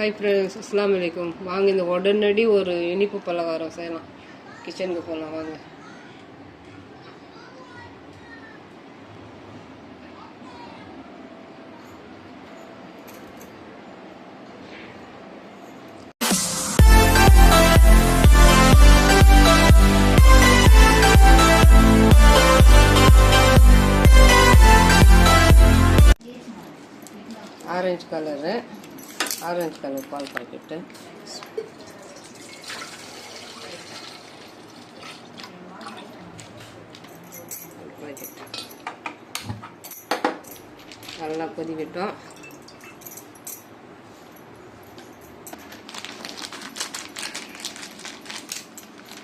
Hi friends, அஸ்ஸலாமு அலைக்கும். வாங்க இந்த உடனடி ஒரு இனிப்பு பலகாரம் செய்யலாம். கிச்சனுக்கு போகலாம் வாங்க. ஆரஞ்சு கலர் பால் பாக்கெட்டு, நல்லா கொதிக்கட்டும்.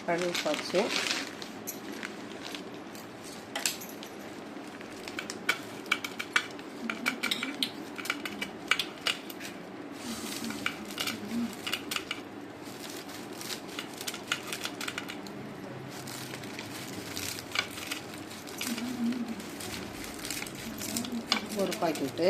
கடல் பாய்ச்சி ஒரு பாக்கெட்டு,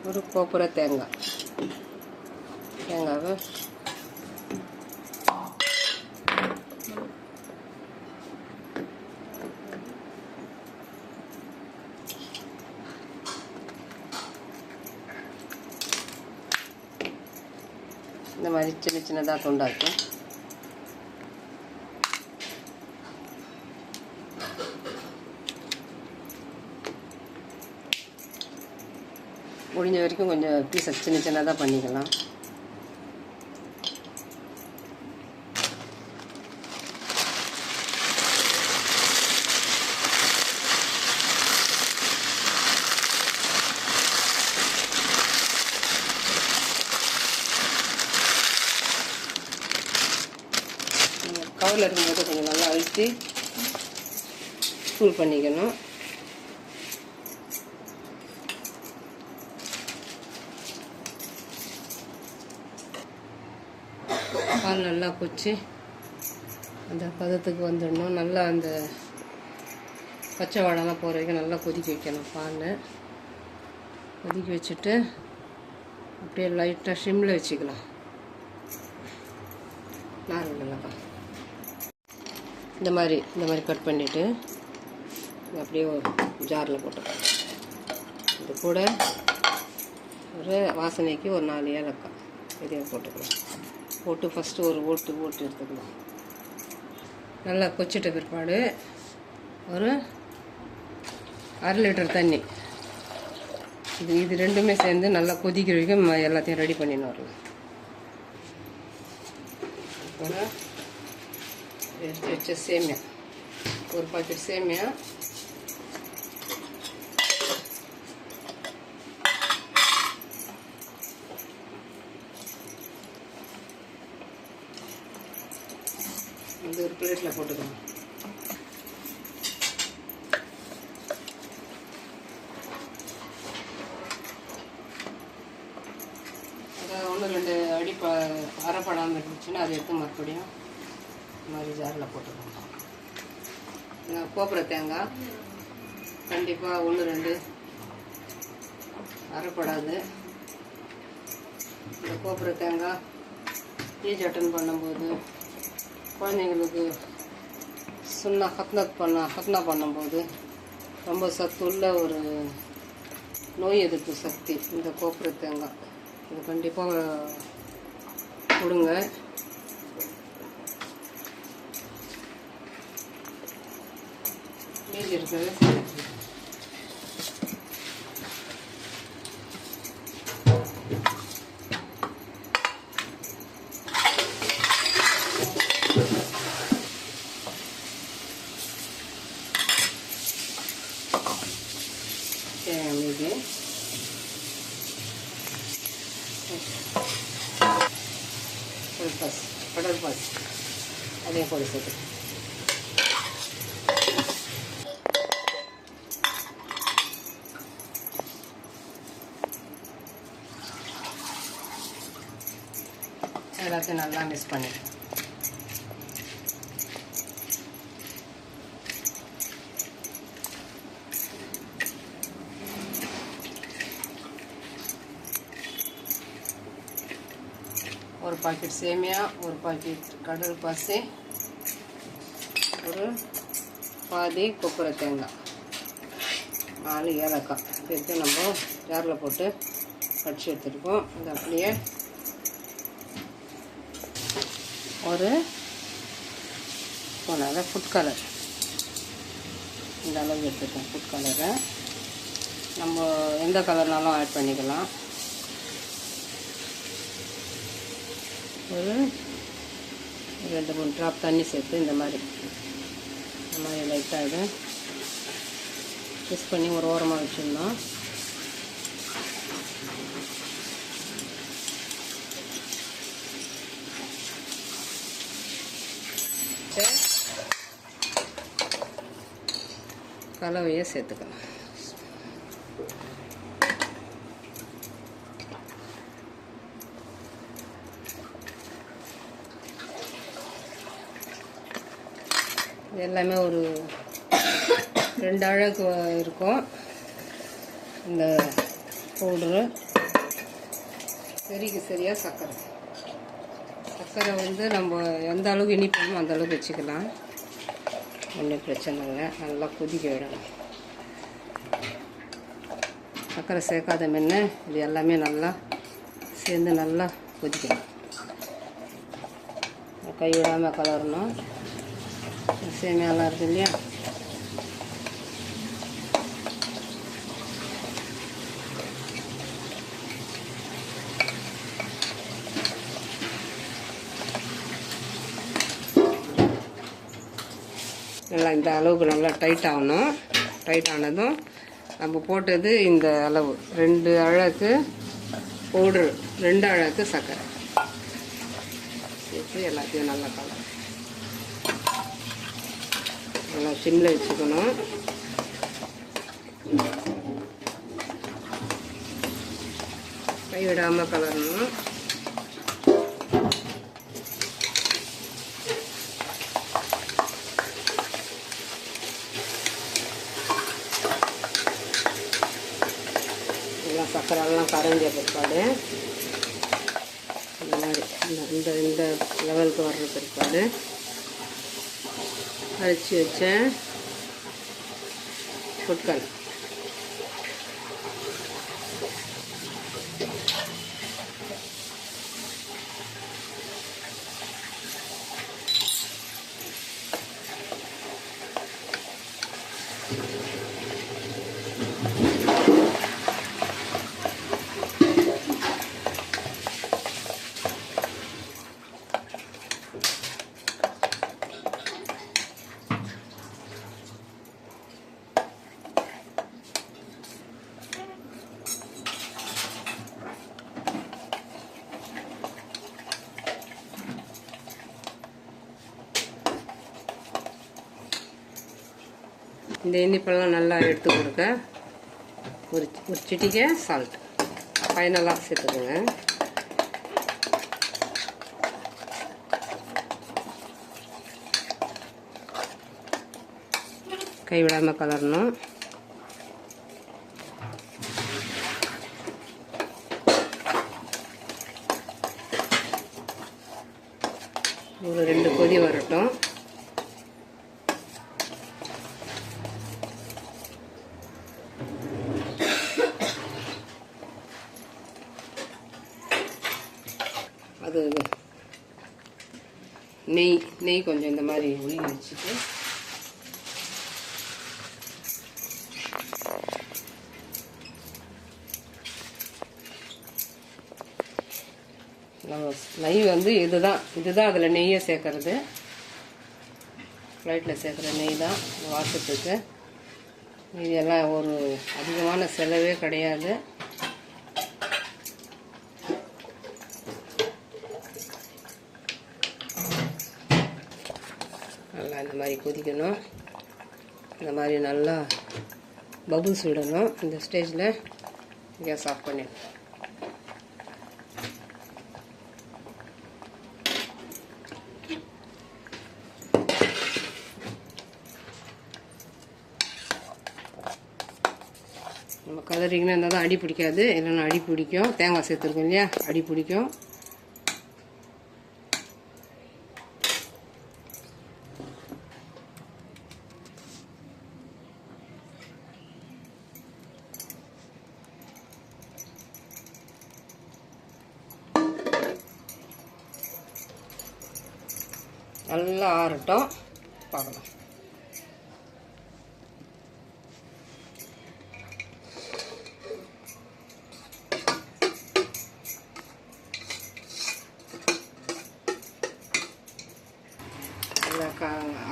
ஒரு கோப்புரை தேங்காய். தேங்காவை இந்த மாதிரி சின்ன சின்னதாக துண்டாக்கும். முடிஞ்ச வரைக்கும் கொஞ்சம் பீஸை சின்ன சின்னதாக பண்ணிக்கலாம். கவரில் இருக்கும்போது கொஞ்சம் நல்லா அழுத்தி தூள் பண்ணிக்கணும். பால் நல்லா கொச்சி அந்த பதத்துக்கு வந்துடணும். நல்லா அந்த பச்சை வாடெல்லாம் போகிற வரைக்கும் நல்லா கொதிக்க வைக்கணும். பால் கொதிக்க வச்சுட்டு அப்படியே லைட்டாக ஷிம்மில் வச்சுக்கலாம். நார்மலாக இந்த மாதிரி கட் பண்ணிவிட்டு அப்படியே ஒரு ஜாரில் போட்டுக்கலாம். இது கூட ஒரு வாசனைக்கு ஒரு 4 ஏலக்காய் இதையும் போட்டுக்கலாம். போட்டு ஃபஸ்ட்டு ஒரு ஓட்டு எடுத்துக்கலாம். நல்லா கொச்சிட்ட பிற்பாடு ஒரு 1/2 லிட்டர் தண்ணி, இது ரெண்டுமே சேர்ந்து நல்லா கொதிக்கிற வரைக்கும் எல்லாத்தையும் ரெடி பண்ணின்னு வரலாம். அப்புறம் எடுத்து வச்ச சேமியா, ஒரு பாக்கெட் சேமியா, இது ஒரு பிளேட்டில் போட்டுக்கணும். அதாவது 1-2 அடி அரைப்படாமல் இருந்துச்சுன்னா அதை எடுத்து மறுபடியும் இந்த மாதிரி ஜாரில் போட்டுக்கணும். கோப்புரை தேங்காய் கண்டிப்பாக 1-2 அரைப்படாது. இந்த கோப்புரை தேங்காய் ஏஜ் அட்டன் பண்ணும்போது, குழந்தைங்களுக்கு ஹத்னா பண்ணும்போது ரொம்ப சத்துள்ள ஒரு நோய் எதிர்ப்பு சக்தி இந்த கோப்புரை தேங்காய். இது கண்டிப்பாக கொடுங்க. மீதி இருக்கிறது கடல்பாசி அதையும் போட்டு சேர்த்து எல்லாத்தையும் நல்லா மிக்ஸ் பண்ணிடுறேன். ஒரு பாக்கெட் சேமியா, ஒரு பாக்கெட் கடல் பாசி, ஒரு பாதி கொப்பரை தேங்காய், 4 ஏலக்காய் எடுத்து நம்ம ஜாரில் போட்டு கடிச்சு எடுத்துருக்கோம். இது அப்படியே ஒரு ஸ்பூனாக ஃபுட் கலர் இந்த அளவுக்கு எடுத்துருக்கோம். ஃபுட் கலரை நம்ம எந்த கலர்னாலும் ஆட் பண்ணிக்கலாம். ஒரு 2-3 ட்ராப் தண்ணி சேர்த்து இந்த மாதிரி லைட்டாக இதை மிக்ஸ் பண்ணி ஒரு ஓரமாக வச்சுருந்தோம். கலவையை சேர்த்துக்கலாம். எல்லாமே ஒரு 2 அழகு இருக்கும். இந்த பவுடரு சரியாக சர்க்கரை வந்து நம்ம எந்த அளவுக்கு இனிப்போமோ அந்த அளவுக்கு வச்சுக்கலாம். ஒன்றும் பிரச்சனை இல்லை. நல்லா கொதிக்க விடணும். சர்க்கரை சேர்க்காத முன்ன இது எல்லாமே நல்லா சேர்ந்து நல்லா கொதிக்கணும். கை விடாமல் கலரணும். சேமியாலாம் இருக்குது இல்லையா, நல்லா இந்த அளவுக்கு நல்லா டைட் ஆகணும். டைட் ஆனதும் நம்ம போட்டது இந்த அளவு 2 அழகு பவுடர், 2 அழகு சர்க்கரை சேர்த்து எல்லாத்தையும் நல்லா கலர் நல்லா சிம்மில் வச்சுக்கணும். கைவிடாமல் கலரணும். எல்லாம் சர்க்கரைலாம் கரைஞ்ச பிற்பாடு இந்த மாதிரி இந்த லெவலுக்கு வர்ற பிற்பாடு அரைச்சி வச்ச பொட்கள் இந்த இனிப்பெல்லாம் நல்லா எடுத்து கொடுக்க ஒரு சிட்டிகை சால்ட் ஃபைனலாக சேர்த்துக்கோங்க. கைவிடாமல் கலரணும். ஒரு 2 கொதி வரட்டும். அது நெய் கொஞ்சம் இந்த மாதிரி உருகி வச்சுட்டு நம்ம நெய் வந்து இதுதான் அதில் நெய்யை சேர்க்கறது. ஃப்ளைட்டில் சேர்க்குற நெய் தான் வாசத்துக்கு. இதெல்லாம் ஒரு அதிகமான செலவே கிடையாது. நல்லா இந்த மாதிரி கொதிக்கணும். இந்த மாதிரி நல்லா பபுள்ஸ் விடணும். இந்த ஸ்டேஜில் கேஸ் ஆஃப் பண்ணிடணும். நம்ம கலரிங்னா இருந்தால் தான் அடி பிடிக்காது, இல்லைன்னா அடி பிடிக்கும். தேங்காய் சேர்த்துருக்கோம் இல்லையா, அடி பிடிக்கும். நல்லா ஆறட்டும், பார்க்கலாம்.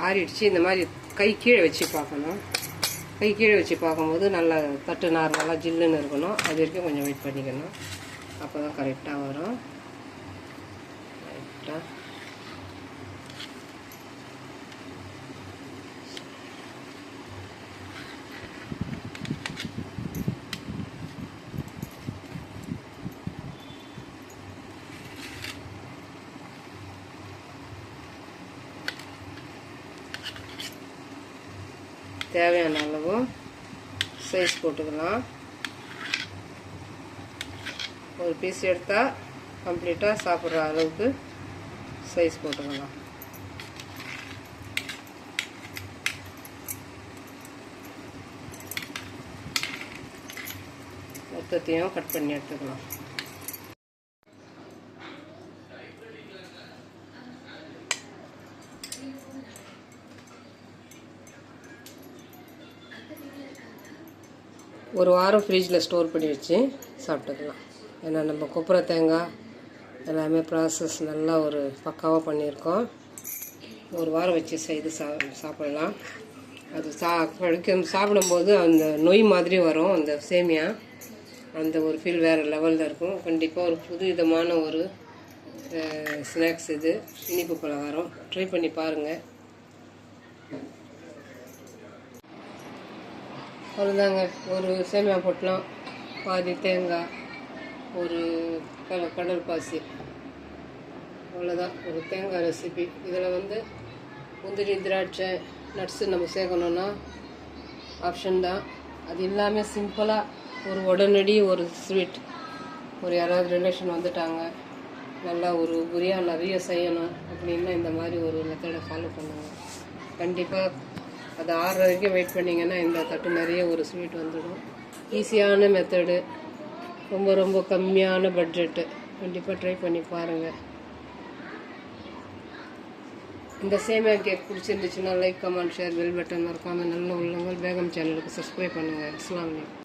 ஆறிடுச்சு. இந்த மாதிரி கை கீழே வச்சு பார்க்கணும். கை கீழே வச்சு பார்க்கும்போது நல்லா தட்டு நார்மலாக ஜில்லுன்னு இருக்கணும். அது வரைக்கும் கொஞ்சம் வெயிட் பண்ணிக்கணும். அப்போ தான் கரெக்டாக வரும். கரெக்டாக தேவையான அளவு சைஸ் போட்டுக்கலாம். ஒரு பீஸ் எடுத்தால் கம்ப்ளீட்டாக சாப்பிட்ற அளவுக்கு சைஸ் போட்டுக்கலாம். மொத்தத்தையும் கட் பண்ணி எடுத்துக்கலாம். ஒரு வாரம் ஃப்ரிட்ஜில் ஸ்டோர் பண்ணி வச்சு சாப்பிட்டுக்கலாம். ஏன்னா நம்ம கொப்பரை தேங்காய் எல்லாமே ப்ராசஸ் நல்லா ஒரு பக்காவாக பண்ணியிருக்கோம். ஒரு வாரம் வச்சு செய்து சாப்பிடலாம். அது சாப்பிடும்போது அந்த நொய் மாதிரி வரும். அந்த சேமியா அந்த ஒரு ஃபீல் வேறு லெவலில் இருக்கும். கண்டிப்பாக ஒரு புது விதமான ஒரு ஸ்நாக்ஸ் இது. இனிப்பு பலகாரம் ட்ரை பண்ணி பாருங்கள். அவ்வளோதாங்க. ஒரு சேமியா பொட்டலம், பாதி தேங்காய், ஒரு கடல் பாசி, அவ்வளோதான் ஒரு தேங்காய் ரெசிபி. இதில் முந்திரி, திராட்சை, நட்ஸு நம்ம சேர்க்கணுன்னா ஆப்ஷன் தான். அது இல்லாமல் சிம்பிளாக ஒரு உடனடி ஒரு ஸ்வீட். ஒரு யாராவது ரிலேஷன் வந்துட்டாங்க, நல்லா ஒரு பிரியாணி நிறைய செய்யணும் அப்படின்னா இந்த மாதிரி ஒரு மெத்தடை ஃபாலோ பண்ணுங்க. கண்டிப்பாக அது ஆறுற வரைக்கும் வெயிட் பண்ணிங்கன்னா இந்த தட்டு நிறைய ஒரு ஸ்வீட் வந்துடும். ஈஸியான மெத்தடு, ரொம்ப ரொம்ப கம்மியான பட்ஜெட்டு. கண்டிப்பாக ட்ரை பண்ணி பாருங்கள். இந்த சேமியா கேக் பிடிச்சிருந்துச்சுன்னா like, comment, share, bell button மறக்காமல் நல்ல உள்ளவங்க பேகம் சேனலுக்கு சப்ஸ்கிரைப் பண்ணுங்கள். அஸ்ஸலாமு அலைக்கும்.